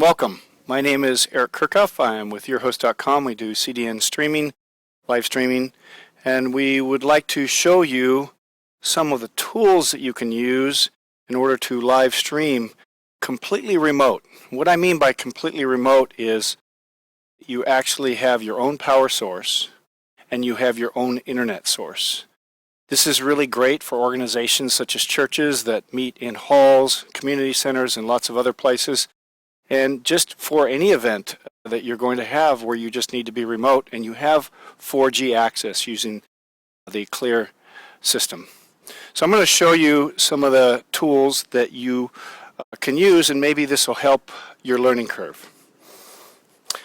welcome. My name is Eric Kirchhoff. I am with yourhost.com. We do CDN streaming, live streaming, and we would like to show you some of the tools that you can use in order to live stream completely remote. What I mean by completely remote is you actually have your own power source and you have your own internet source. This is really great for organizations such as churches that meet in halls, community centers, and lots of other places. And just for any event that you're going to have where you just need to be remote and you have 4G access using the Clear system. So I'm going to show you some of the tools that you can use, and maybe this will help your learning curve.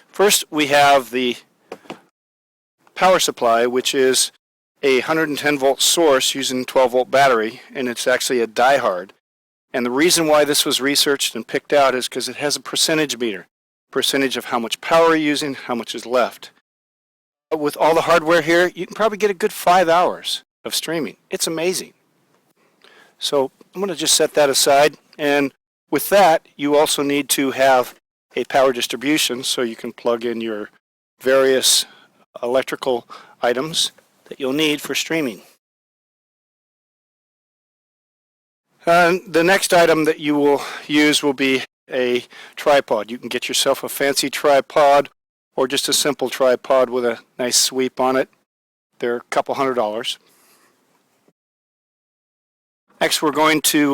First, we have the power supply, which is a 110 volt source using 12 volt battery, and it's actually a diehard. And the reason why this was researched and picked out is because it has a percentage meter, percentage of how much power you're using, how much is left. With all the hardware here, you can probably get a good 5 hours of streaming. It's amazing. So I'm going to just set that aside, and with that you also need to have a power distribution so you can plug in your various electrical items that you'll need for streaming. The next item that you will use will be a tripod. You can get yourself a fancy tripod or just a simple tripod with a nice sweep on it. They're a couple $100. Next, we're going to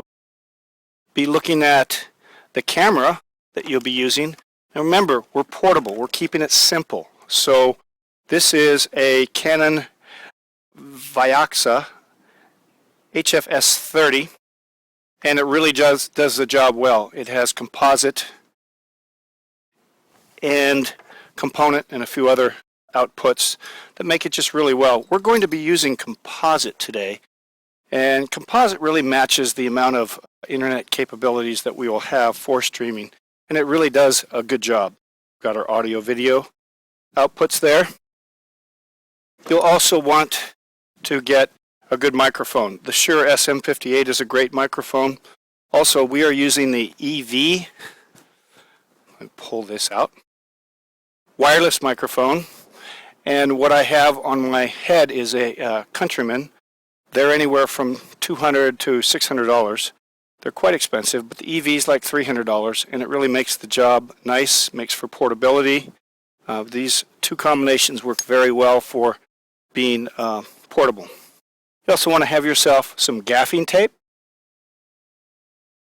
be looking at the camera that you'll be using. And remember, we're portable. We're keeping it simple. So this is a Canon Vioxa HFS 30. And it really does the job well. It has composite and component and a few other outputs that make it just really well. We're going to be using composite today, and composite really matches the amount of internet capabilities that we will have for streaming, and it really does a good job. We've got our audio video outputs there. You'll also want to get a good microphone. The Shure SM58 is a great microphone. Also, we are using the EV, let me pull this out, wireless microphone. And what I have on my head is a Countryman. They're anywhere from $200 to $600. They're quite expensive, but the EV is like $300, and it really makes the job nice, makes for portability. These two combinations work very well for being portable. You also want to have yourself some gaffing tape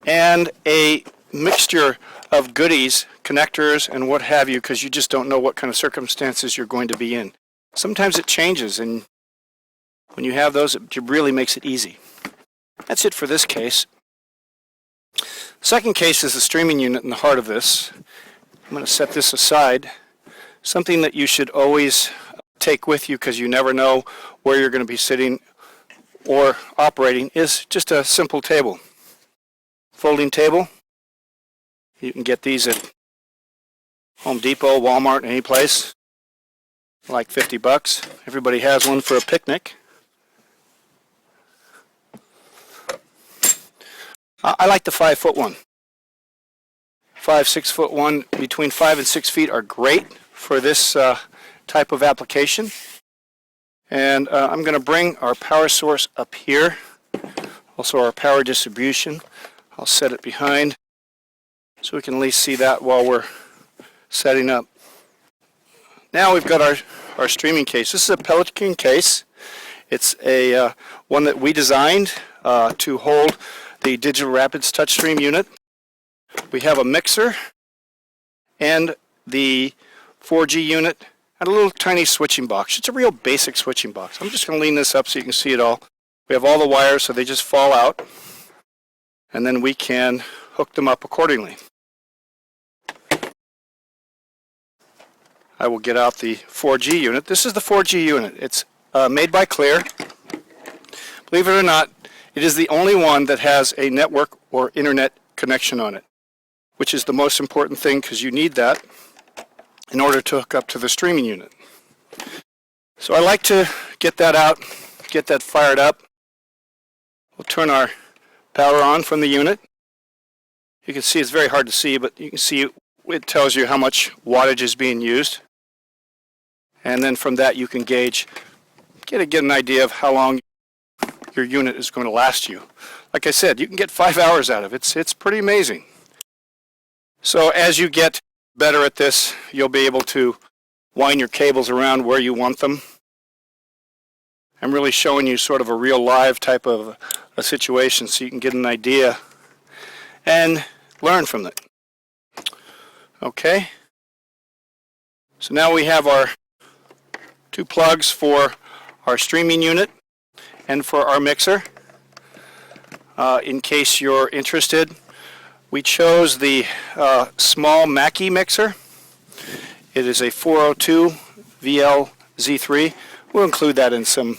and a mixture of goodies, connectors, and what have you, because you just don't know what kind of circumstances you're going to be in. Sometimes it changes, and when you have those, it really makes it easy. That's it for this case. Second case is the streaming unit in the heart of this. I'm going to set this aside. Something that you should always take with you, because you never know where you're going to be sitting or operating, is just a simple table. Folding table. You can get these at Home Depot, Walmart, any place. Like $50. Everybody has one for a picnic. I like the 5-foot one. 5-6 foot one, between 5 and 6 feet are great for this type of application. And I'm going to bring our power source up here, also our power distribution. I'll set it behind so we can at least see that while we're setting up. Now we've got our streaming case. This is a Pelican Case. It's a one that we designed to hold the Digital Rapids touchstream unit. We have a mixer and the 4G unit and a little tiny switching box. It's a real basic switching box. I'm just going to lean this up so you can see it all. We have all the wires so they just fall out, and then we can hook them up accordingly. I will get out the 4G unit. This is the 4G unit. It's made by Clear. Believe it or not, it is the only one that has a network or internet connection on it, which is the most important thing, because you need that in order to hook up to the streaming unit. So I like to get that out, get that fired up. We'll turn our power on from the unit. You can see it's very hard to see, but you can see it tells you how much wattage is being used. And then from that you can get an idea of how long your unit is going to last you. Like I said, you can get 5 hours out of it. It's pretty amazing. So as you get better at this, you'll be able to wind your cables around where you want them. I'm really showing you sort of a real live type of a situation so you can get an idea and learn from it. Okay, so now we have our 2 plugs for our streaming unit and for our mixer. In case you're interested, we chose the small Mackie mixer. It is a 402 VLZ3. We'll include that in some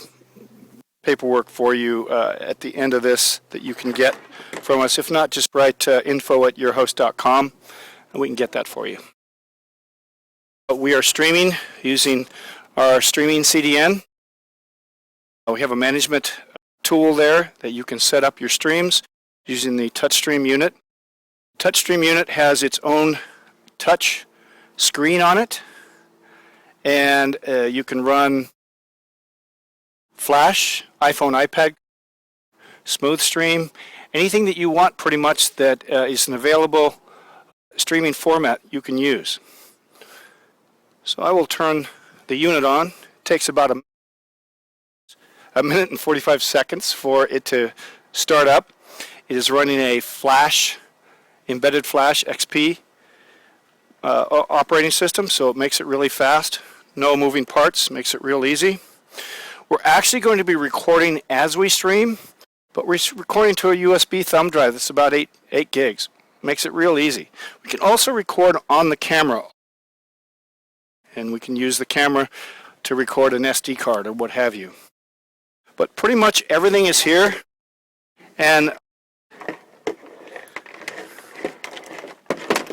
paperwork for you at the end of this that you can get from us. If not, just write info@yourhost.com and we can get that for you. We are streaming using our streaming CDN. We have a management tool there that you can set up your streams using the TouchStream unit. TouchStream unit has its own touch screen on it, and you can run Flash, iPhone, iPad, Smooth Stream, anything that you want pretty much that is an available streaming format you can use. So I will turn the unit on. It takes about a minute and 45 seconds for it to start up. It is running a Flash, embedded Flash XP operating system, so it makes it really fast. No moving parts, makes it real easy. We're actually going to be recording as we stream, but we're recording to a USB thumb drive that's about 8 gigs. Makes it real easy. We can also record on the camera, and we can use the camera to record an SD card or what have you. But pretty much everything is here, and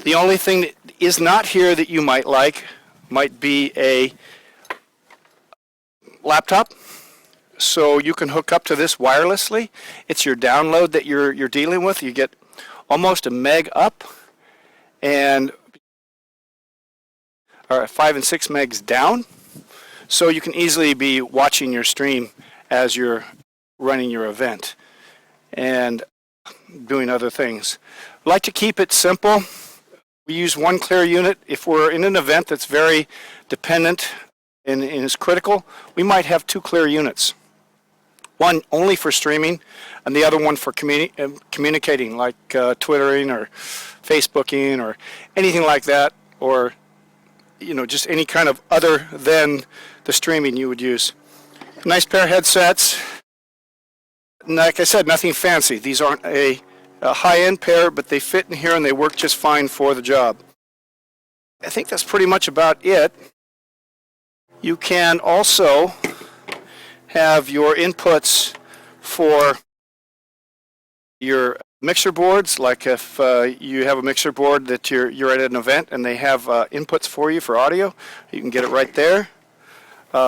the only thing that is not here that you might like might be a laptop. So you can hook up to this wirelessly. It's your download that you're dealing with. You get almost a meg up and 5 and 6 megs down. So you can easily be watching your stream as you're running your event and doing other things. I like to keep it simple. We use one clear unit. If we're in an event that's very dependent and is critical, we might have 2 clear units. One only for streaming and the other one for communicating, like Twittering or Facebooking or anything like that, or just any kind of other than the streaming you would use. Nice pair of headsets. Like I said, nothing fancy. These aren't a high-end pair, but they fit in here and they work just fine for the job. I think that's pretty much about it. You can also have your inputs for your mixer boards, like if you have a mixer board that you're at an event and they have inputs for you for audio, you can get it right there.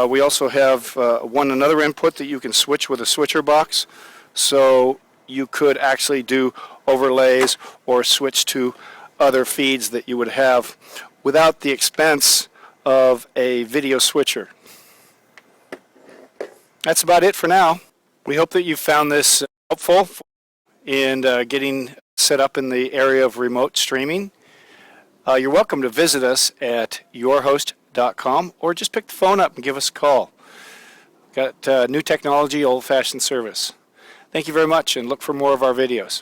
We also have another input that you can switch with a switcher box, so you could actually do overlays or switch to other feeds that you would have without the expense of a video switcher. That's about it for now. We hope that you found this helpful in getting set up in the area of remote streaming. You're welcome to visit us at yourhost.com or just pick the phone up and give us a call. Got new technology, old-fashioned service. Thank you very much, and look for more of our videos.